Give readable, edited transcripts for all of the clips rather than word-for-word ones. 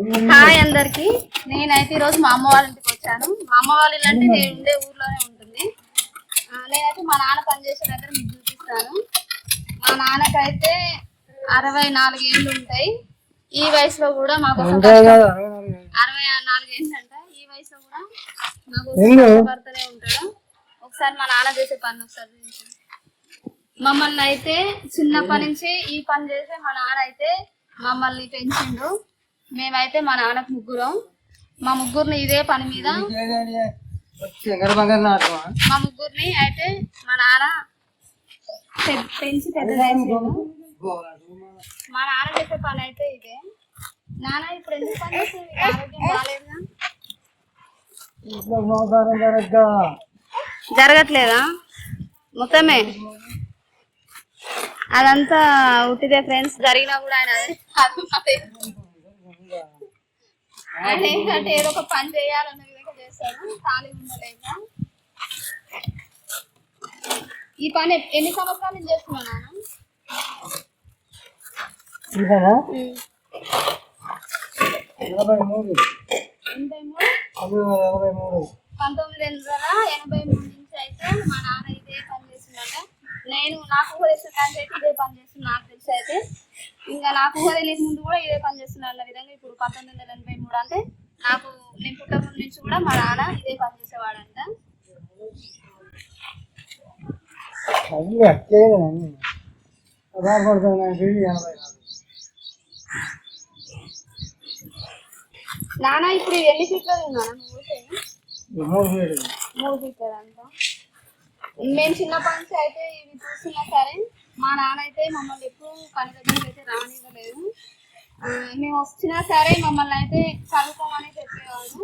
Hi అందరికి. నేనైతే ఈరోజు మా అమ్మ వాళ్ళ ఇంటికి వచ్చాను. మా అమ్మ వాళ్ళ ఇల్లు అంటే నేను ఉండే ఊర్లోనే ఉంటుంది. నేనైతే మా నాన్న పనిచేసే దగ్గర మీకు చూపిస్తాను. మా నాన్నకైతే 64 ఏళ్ళు ఉంటాయి. ఈ వయసులో కూడా మాకు 64 ఏళ్ళు అంట. ఈ వయసులో కూడా మాకు కష్టపడుతూనే ఉంటాడు. ఒకసారి మా నాన్న చేసే పని ఒకసారి మమ్మల్ని అయితే చిన్నప్పటి నుంచి ఈ పని చేసే మా నాన్న అయితే మమ్మల్ని పెంచిండు. మేమైతే మా నాన్నకు ముగ్గురం. మా ముగ్గురిని ఇదే పని మీద మా ముగ్గురిని అయితే మా నాన్న పెంచి పెద్దగా మా నాన్న చేసే పని అయితే ఇదే. నాన్న ఇప్పుడు ఎందుకు పని చేస్తుంది? ఆరోగ్యం బాగాలేదా? జరగట్లేదా? మొత్తమే అదంతా ఉట్టిదే ఫ్రెండ్స్. జరిగినా కూడా ఆయన ఏంటంటే ఏదో ఒక పని చేయాలన్న విధంగా చేస్తాడు. ఖాళీ ఉండలేక ఈ పని ఎన్ని సంవత్సరాల నుంచి చేస్తున్నా నాన్న? 1983 నుంచి అయితే మా నాన్న ఇదే పని చేస్తుందంట. నేను నాకు తెలిసిన కానీ అయితే ఇదే పని చేస్తున్నా. నాకు తెలిసి అయితే ఇంకా నాకు తెలియక ముందు కూడా ఇదే పని చేస్తున్నా అన్న విధంగా. ఇప్పుడు 1983 అంటే నేను పుట్టక నుంచి కూడా మా నాన్న ఇదే పని చేసేవాడంట. నాన్న ఇప్పుడు ఎన్ని ఫీట్లు నాన్న? 3 ఫీట్లు అంట. మేము చిన్నప్పటి నుంచి అయితే ఇవి చూస్తున్నా సరే మా నాన్న అయితే మమ్మల్ని ఎప్పుడు పని దగ్గరికి అయితే రానివ్వలేదు. మేము వచ్చినా సరే మమ్మల్ని అయితే చదువుకోమని చెప్పేవాడు.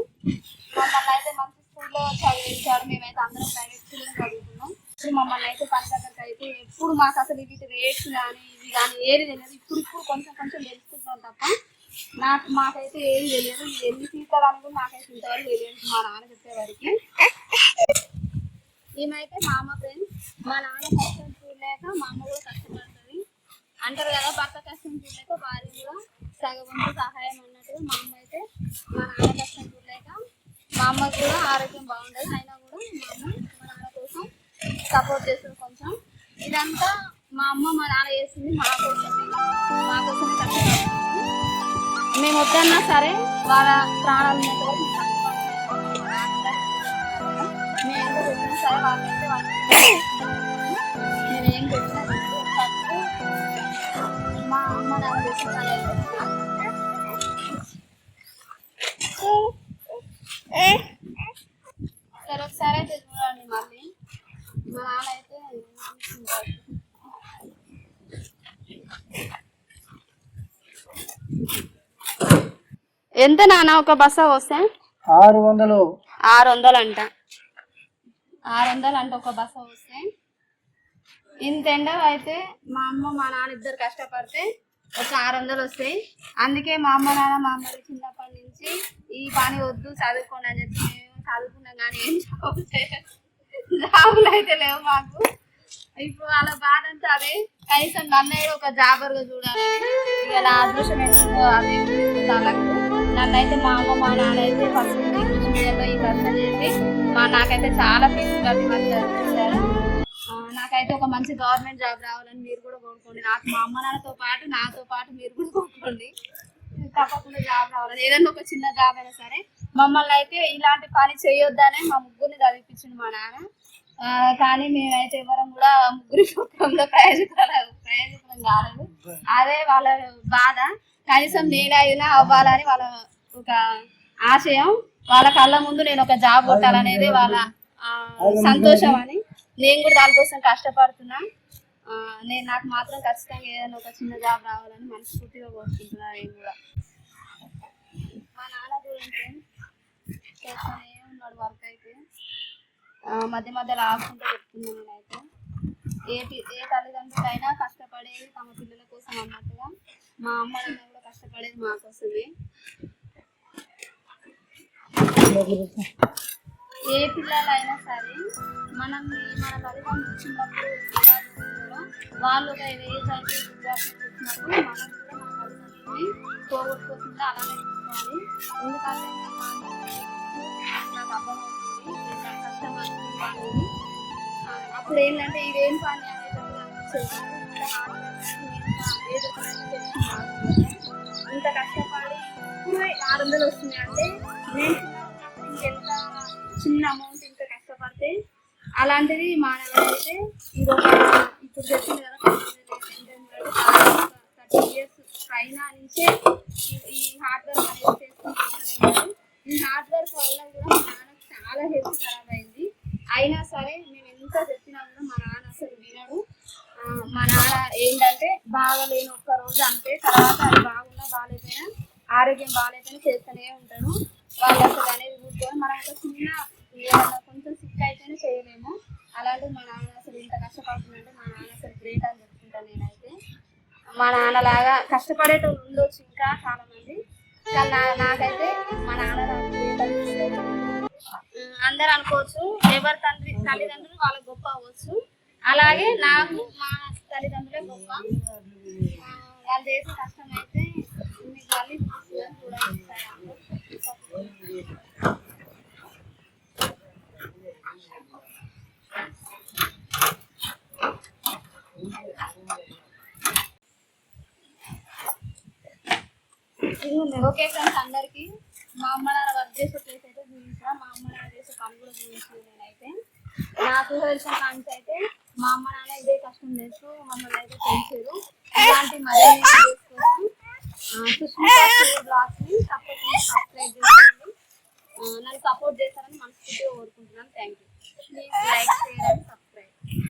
మమ్మల్ని అయితే మంచి స్కూల్లో చదివించాడు. మేమైతే అందరం ప్రైవేట్ స్కూల్లో చదువుకున్నాం. ఇప్పుడు మమ్మల్ని అయితే పని దగ్గరికి అయితే ఎప్పుడు మాకు అసలు వీటి రేట్స్ కానీ ఇవి కానీ ఏది తెలియదు. ఇప్పుడు కొంచెం తెలుసుకుంటాం తప్ప మాకైతే ఏది తెలియదు. ఇది ఎన్ని ఫీట్లు అని కూడా మాకైతే ఇంతవరకు తెలియదు మా నాన్న చెప్పేవారికి. మేమైతే మా అమ్మ ఫ్రెండ్స్. మా నాన్న కష్టం చూడలేక మా అమ్మ కూడా కష్టపడుతుంది అంటారు కదా. భర్త కష్టం చూడలేక భార్య కూడా సగవంతు సహాయం అన్నట్టుగా మా అమ్మ అయితే మా నాన్న కష్టం చూడలేక మా అమ్మకు కూడా ఆరోగ్యం బాగుండదు. అయినా కూడా మా అమ్మ మా నాన్న కోసం సపోర్ట్ చేస్తుంది కొంచెం. ఇదంతా మా అమ్మ మా నాన్న చేస్తుంది మా కోసమే కష్టపడుతుంది. మేము వద్దన్నా సరే వాళ్ళ ప్రాణాలు మేము ఎంత పెట్టినా సరే వాళ్ళైతే మేము ఏం పెట్టినా మా అమ్మ నాన్న చేసిన పని అయితే సరే ఒకసారి అయితే చూడండి. మళ్ళీ మా నాన్న అయితే ఎంత నాన్న ఒక బస్స వస్తే? 600 అంట. 600 అంట ఒక బస్స వస్తే. ఇంత ఎండ అయితే మా అమ్మ మా నాన్న ఇద్దరు కష్టపడితే ఒక 600 వస్తాయి. అందుకే మా అమ్మ నాన్న మా అమ్మకి చిన్నప్పటి నుంచి ఈ పని వద్దు చదువుకోండి అని చెప్పి మేము చదువుకున్నాం. కానీ ఏం జాబులు అయితే లేవు మాకు. ఇప్పుడు వాళ్ళ బాధ అంతా అదే. కనీసం నన్నయ్య ఒక జాబర్గా చూడాలని ఇక నా అదృష్టం ఏంటో అదే వాళ్ళకు. నన్నైతే మా అమ్మ మా నాన్న అయితే ఫస్ట్ ఇంగ్లీష్ మీడియంలో ఈ కష్టం చేసి నాకైతే చాలా ఫీజు కట్టి మంచి చదివించారు. నాకైతే ఒక మంచి గవర్నమెంట్ జాబ్ రావాలని మీరు కూడా కోరుకోండి. నాకు మా అమ్మ నాన్నతో పాటు నాతో పాటు మీరు కూడా కోరుకోండి. తప్పకుండా జాబ్ రావాలని. ఏదైనా ఒక చిన్న జాబ్ అయినా సరే. మమ్మల్ని అయితే ఇలాంటి పని చేయొద్దనే మా ముగ్గురిని చదివించిండు మా నాన్న. కానీ మేమైతే ఎవరం కూడా ముగ్గురి కుటుంబంలో ప్రయోజకులం కాలేదు. అదే వాళ్ళ బాధ. కనీసం నేనైనా అవ్వాలని వాళ్ళ ఒక ఆశయం. వాళ్ళ కళ్ళ ముందు నేను ఒక జాబ్ కొట్టాలనేది వాళ్ళ సంతోషం అని నేను కూడా దానికోసం కష్టపడుతున్నా. నాకు మాత్రం ఖచ్చితంగా ఏదైనా ఒక చిన్న జాబ్ రావాలని మనస్ఫూర్తిగా కోరుకుంటున్నా. నేను కూడా మా నాన్న గురించి చేస్తూనే ఉన్నాడు వర్క్ అయితే. మధ్య మధ్యలో ఆపుకుంటూ చెప్తున్నాను. నేనైతే ఏ తల్లిదండ్రులైనా కష్టపడేది తమ పిల్లల కోసం అన్నట్టుగా మా అమ్మ నాన్న కూడా కష్టపడేది మా కోసమే. ఏ పిల్లలైనా సరే మన తల్లిదండ్రులు చిన్నప్పుడు వాళ్ళు ఒక ఏజ్ అయితే విద్యార్థులు వచ్చినప్పుడు మనం కూడా మన తల్లిదండ్రులని పోగొట్టుకోకుండా అలానే ఉండాలి. ఎందుకంటే నాకు అర్థమవుతుంది ఎంత కష్టపడుతుంది అనేది. అప్పుడు ఏంటంటే ఇదేం పని అనేది అనిపించేది. ఇంత కష్టపడి ఇప్పుడు 600 వస్తున్నాయి అంటే నేను ఎంత చిన్న అమౌంట్ ఇంత కష్టపడితే అలాంటిది మానవుడైతే ఇదొక ఇప్పుడు చెప్పింది కదా 30 ఇయర్స్ పైన నుంచే ఈ హార్డ్ వర్క్ అనేది చేసుకుంటున్నారు. ఈ హార్డ్ వర్క్ వల్ల కూడా మా నాన్నకు చాలా హెల్త్ ఖరాబ్ అయింది. అయినా సరే మేము ఎంత చెప్పినా కూడా మా నాన్న అసలు వినడు. మా నాన్న ఏంటంటే బాగలేని ఒక్క రోజు అంతే, తర్వాత అది బాగున్నా బాగాలేకపోయినా ఆరోగ్యం బాగాలేకపోయినా చేస్తూనే ఉంటాడు. వాళ్ళు అసలు అనేది కూర్చొని మనం ఒక చిన్న ఏమన్నా కొంచెం సిక్ అయితేనే చేయలేము. అలాంటి మా నాన్న అసలు ఇంత కష్టపడుతుందంటే మా నాన్న అసలు గ్రేట్ అని చెప్పుకుంటాను నేనైతే. మా నాన్నలాగా కష్టపడేటోళ్ళు ఉండొచ్చు ఇంకా చాలా మంది, కానీ నాకైతే మా నాన్న అందరు అనుకోవచ్చు ఎవరి తల్లిదండ్రులు వాళ్ళకి గొప్ప అవ్వచ్చు, అలాగే నాకు మా తల్లిదండ్రులే గొప్ప. వాళ్ళు చేసే కష్టం అయితే మీకు మళ్ళీ చూడాలి. ఓకే ఫ్రెండ్స్, అందరికి మా అమ్మ నాన్న వర్క్ చేసే ప్లేస్ అయితే చూపించిన, మా అమ్మ నాన్న చేసే పని కూడా చూపించిన. నేనైతే నాకు తెలిసిన కాన్స్ అయితే మా అమ్మ నాన్న ఇదే కష్టం చేస్తూ మమ్మల్ని అయితే పెంచారు. ఇలాంటి మరిన్ని